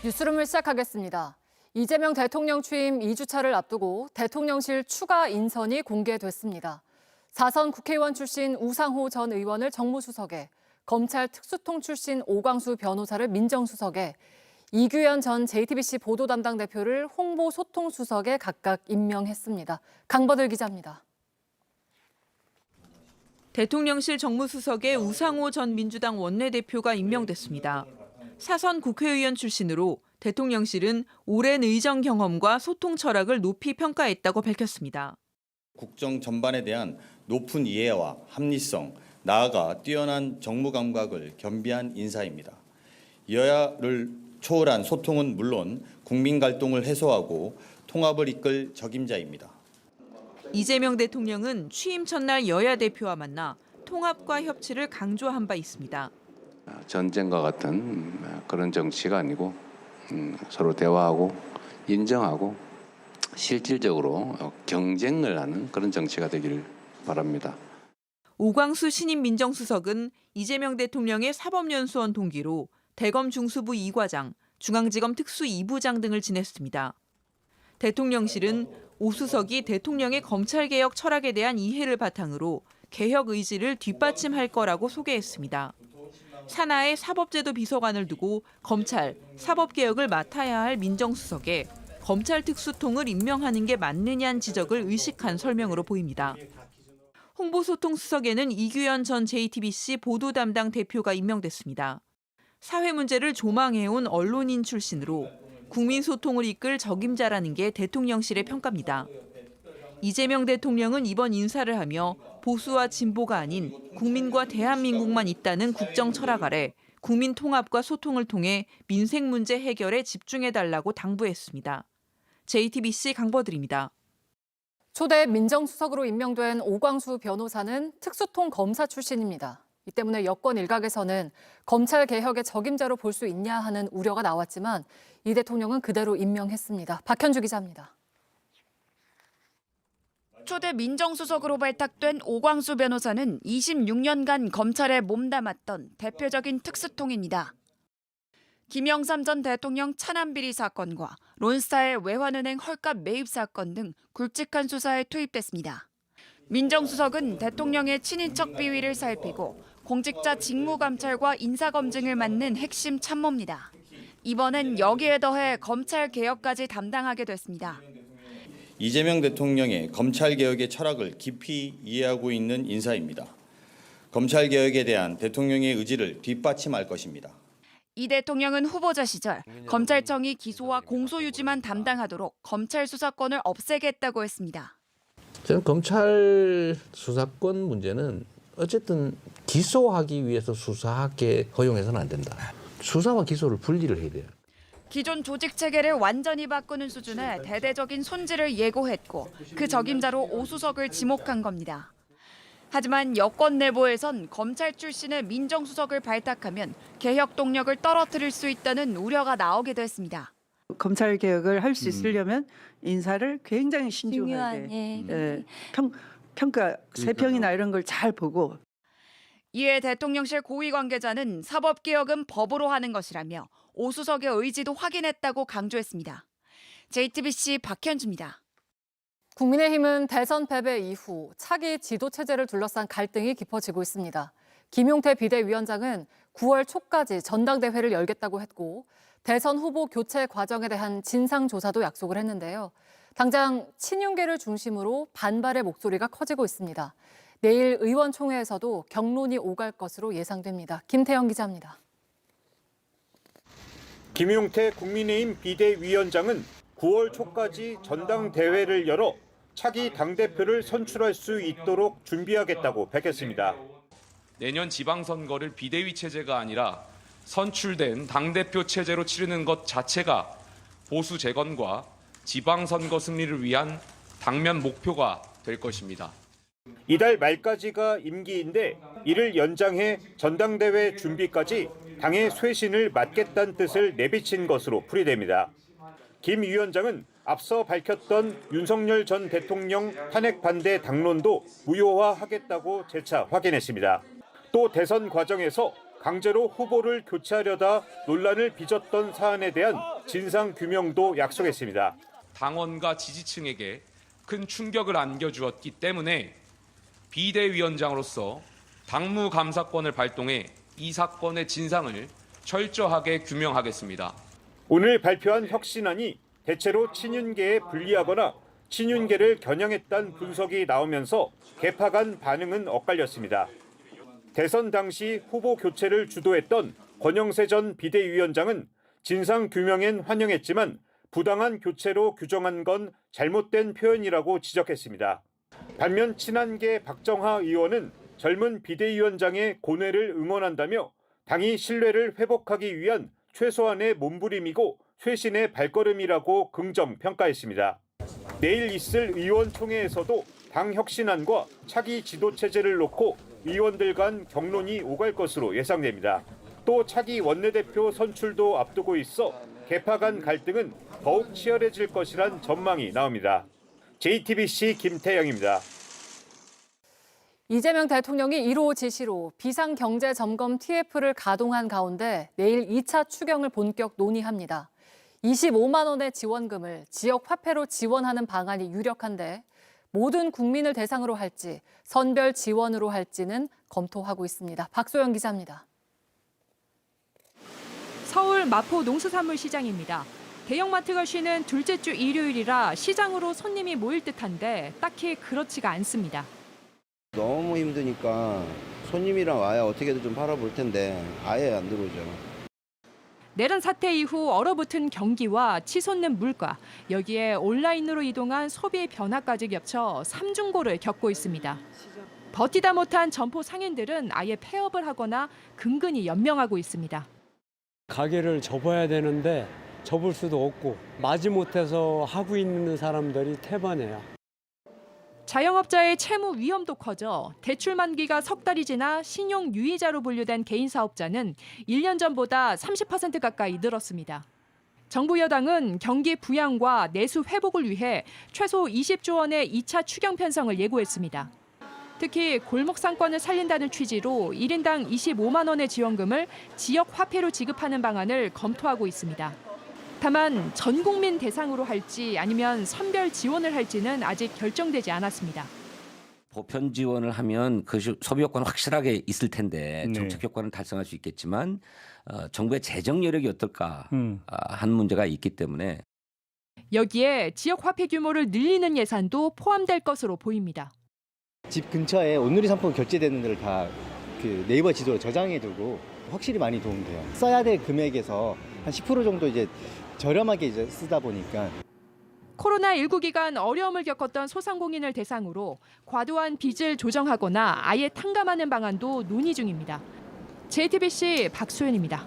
뉴스룸을 시작하겠습니다. 이재명 대통령 취임 2주차를 앞두고 대통령실 추가 인선이 공개됐습니다. 4선 국회의원 출신 우상호 전 의원을 정무수석에, 검찰 특수통 출신 오광수 변호사를 민정수석에, 이규현 전 JTBC 보도담당 대표를 홍보소통수석에 각각 임명했습니다. 강버들 기자입니다. 대통령실 정무수석에 우상호 전 민주당 원내대표가 임명됐습니다. 4선 국회의원 출신으로 대통령실은 오랜 의정 경험과 소통 철학을 높이 평가했다고 밝혔습니다. 국정 전반에 대한 높은 이해와 합리성, 나아가 뛰어난 정무 감각을 겸비한 인사입니다. 여야를 초월한 소통은 물론 국민 갈등을 해소하고 통합을 이끌 적임자입니다. 이재명 대통령은 취임 첫날 여야 대표와 만나 통합과 협치를 강조한 바 있습니다. 전쟁과 같은 그런 정치가 아니고 서로 대화하고 인정하고 실질적으로 경쟁을 하는 그런 정치가 되기를 바랍니다. 오광수 신임 민정수석은 이재명 대통령의 사법연수원 동기로 대검 중수부 2과장, 중앙지검 특수 2부장 등을 지냈습니다. 대통령실은 오 수석이 대통령의 검찰개혁 철학에 대한 이해를 바탕으로 개혁 의지를 뒷받침할 거라고 소개했습니다. 산하에 사법제도 비서관을 두고 검찰, 사법개혁을 맡아야 할 민정수석에 검찰 특수통을 임명하는 게 맞느냐는 지적을 의식한 설명으로 보입니다. 홍보소통수석에는 이규현 전 JTBC 보도담당 대표가 임명됐습니다. 사회 문제를 조망해온 언론인 출신으로 국민소통을 이끌 적임자라는 게 대통령실의 평가입니다. 이재명 대통령은 이번 인사를 하며 보수와 진보가 아닌 국민과 대한민국만 있다는 국정 철학 아래 국민 통합과 소통을 통해 민생 문제 해결에 집중해달라고 당부했습니다. JTBC 강버들입니다. 초대 민정수석으로 임명된 오광수 변호사는 특수통 검사 출신입니다. 이 때문에 여권 일각에서는 검찰 개혁의 적임자로 볼 수 있냐 하는 우려가 나왔지만 이 대통령은 그대로 임명했습니다. 박현주 기자입니다. 초대 민정수석으로 발탁된 오광수 변호사는 26년간 검찰에 몸담았던 대표적인 특수통입니다. 김영삼 전 대통령 차남비리 사건과 론스타의 외환은행 헐값 매입 사건 등 굵직한 수사에 투입됐습니다. 민정수석은 대통령의 친인척 비위를 살피고 공직자 직무감찰과 인사검증을 맡는 핵심 참모입니다. 이번엔 여기에 더해 검찰 개혁까지 담당하게 됐습니다. 이재명 대통령의 검찰개혁의 철학을 깊이 이해하고 있는 인사입니다. 검찰개혁에 대한 대통령의 의지를 뒷받침할 것입니다. 이 대통령은 후보자 시절 검찰청이 기소와 공소유지만 담당하도록 검찰 수사권을 없애겠다고 했습니다. 저는 검찰 수사권 문제는 어쨌든 기소하기 위해서 수사하게 허용해서는 안 된다. 수사와 기소를 분리를 해야 돼요. 기존 조직 체계를 완전히 바꾸는 수준의 대대적인 손질을 예고했고 그 적임자로 오 수석을 지목한 겁니다. 하지만 여권 내부에선 검찰 출신의 민정수석을 발탁하면 개혁 동력을 떨어뜨릴 수 있다는 우려가 나오기도 했습니다. 검찰 개혁을 할 수 있으려면 인사를 굉장히 신중하게 평가 세평이나 이런 걸 잘 보고. 이에 대통령실 고위 관계자는 사법개혁은 법으로 하는 것이라며 오 수석의 의지도 확인했다고 강조했습니다. JTBC 박현주입니다. 국민의힘은 대선 패배 이후 차기 지도체제를 둘러싼 갈등이 깊어지고 있습니다. 김용태 비대위원장은 9월 초까지 전당대회를 열겠다고 했고 대선 후보 교체 과정에 대한 진상조사도 약속을 했는데요. 당장 친윤계를 중심으로 반발의 목소리가 커지고 있습니다. 내일 의원총회에서도 격론이 오갈 것으로 예상됩니다. 김태영 기자입니다. 김용태 국민의힘 비대위원장은 9월 초까지 전당대회를 열어 차기 당대표를 선출할 수 있도록 준비하겠다고 밝혔습니다. 내년 지방선거를 비대위 체제가 아니라 선출된 당대표 체제로 치르는 것 자체가 보수 재건과 지방선거 승리를 위한 당면 목표가 될 것입니다. 이달 말까지가 임기인데 이를 연장해 전당대회 준비까지 당의 쇄신을 맡겠다는 뜻을 내비친 것으로 풀이됩니다. 김 위원장은 앞서 밝혔던 윤석열 전 대통령 탄핵 반대 당론도 무효화하겠다고 재차 확인했습니다. 또 대선 과정에서 강제로 후보를 교체하려다 논란을 빚었던 사안에 대한 진상 규명도 약속했습니다. 당원과 지지층에게 큰 충격을 안겨주었기 때문에 비대위원장으로서 당무감사권을 발동해 이 사건의 진상을 철저하게 규명하겠습니다. 오늘 발표한 혁신안이 대체로 친윤계에 불리하거나 친윤계를 겨냥했다는 분석이 나오면서 개파 간 반응은 엇갈렸습니다. 대선 당시 후보 교체를 주도했던 권영세 전 비대위원장은 진상 규명엔 환영했지만 부당한 교체로 규정한 건 잘못된 표현이라고 지적했습니다. 반면 친한계 박정하 의원은 젊은 비대위원장의 고뇌를 응원한다며 당이 신뢰를 회복하기 위한 최소한의 몸부림이고 쇄신의 발걸음이라고 긍정 평가했습니다. 내일 있을 의원총회에서도 당 혁신안과 차기 지도체제를 놓고 의원들 간 격론이 오갈 것으로 예상됩니다. 또 차기 원내대표 선출도 앞두고 있어 개파 간 갈등은 더욱 치열해질 것이란 전망이 나옵니다. JTBC 김태영입니다. 이재명 대통령이 1호 지시로 비상경제점검 TF를 가동한 가운데 내일 2차 추경을 본격 논의합니다. 25만 원의 지원금을 지역 화폐로 지원하는 방안이 유력한데 모든 국민을 대상으로 할지 선별 지원으로 할지는 검토하고 있습니다. 박소영 기자입니다. 서울 마포 농수산물시장입니다. 대형마트가 쉬는 둘째 주 일요일이라 시장으로 손님이 모일 듯한데 딱히 그렇지가 않습니다. 너무 힘드니까 손님이랑 와야 어떻게든 좀 팔아볼 텐데 아예 안 들어오죠. 내란 사태 이후 얼어붙은 경기와 치솟는 물가, 여기에 온라인으로 이동한 소비의 변화까지 겹쳐 삼중고를 겪고 있습니다. 버티다 못한 점포 상인들은 아예 폐업을 하거나 근근히 연명하고 있습니다. 가게를 접어야 되는데 접을 수도 없고 마지못해서 하고 있는 사람들이 태반이에요. 자영업자의 채무 위험도 커져 대출 만기가 석 달이 지나 신용 유의자로 분류된 개인 사업자는 1년 전보다 30% 가까이 늘었습니다. 정부 여당은 경기 부양과 내수 회복을 위해 최소 20조 원의 2차 추경 편성을 예고했습니다. 특히 골목 상권을 살린다는 취지로 1인당 25만 원의 지원금을 지역 화폐로 지급하는 방안을 검토하고 있습니다. 다만 전 국민 대상으로 할지 아니면 선별 지원을 할지는 아직 결정되지 않았습니다. 보편 지원을 하면 그 소비 효과는 확실하게 있을 텐데 정책 효과는 달성할 수 있겠지만 정부의 재정 여력이 어떨까 하는 문제가 있기 때문에 여기에 지역 화폐 규모를 늘리는 예산도 포함될 것으로 보입니다. 집 근처에 온누리 상품 결제되는 데를 다 그 네이버 지도로 저장해두고 확실히 많이 도움돼요. 써야 될 금액에서 한 10% 정도 이제 저렴하게 이제 쓰다 보니까. 코로나19 기간 어려움을 겪었던 소상공인을 대상으로 과도한 빚을 조정하거나 아예 탕감하는 방안도 논의 중입니다. JTBC 박소연입니다.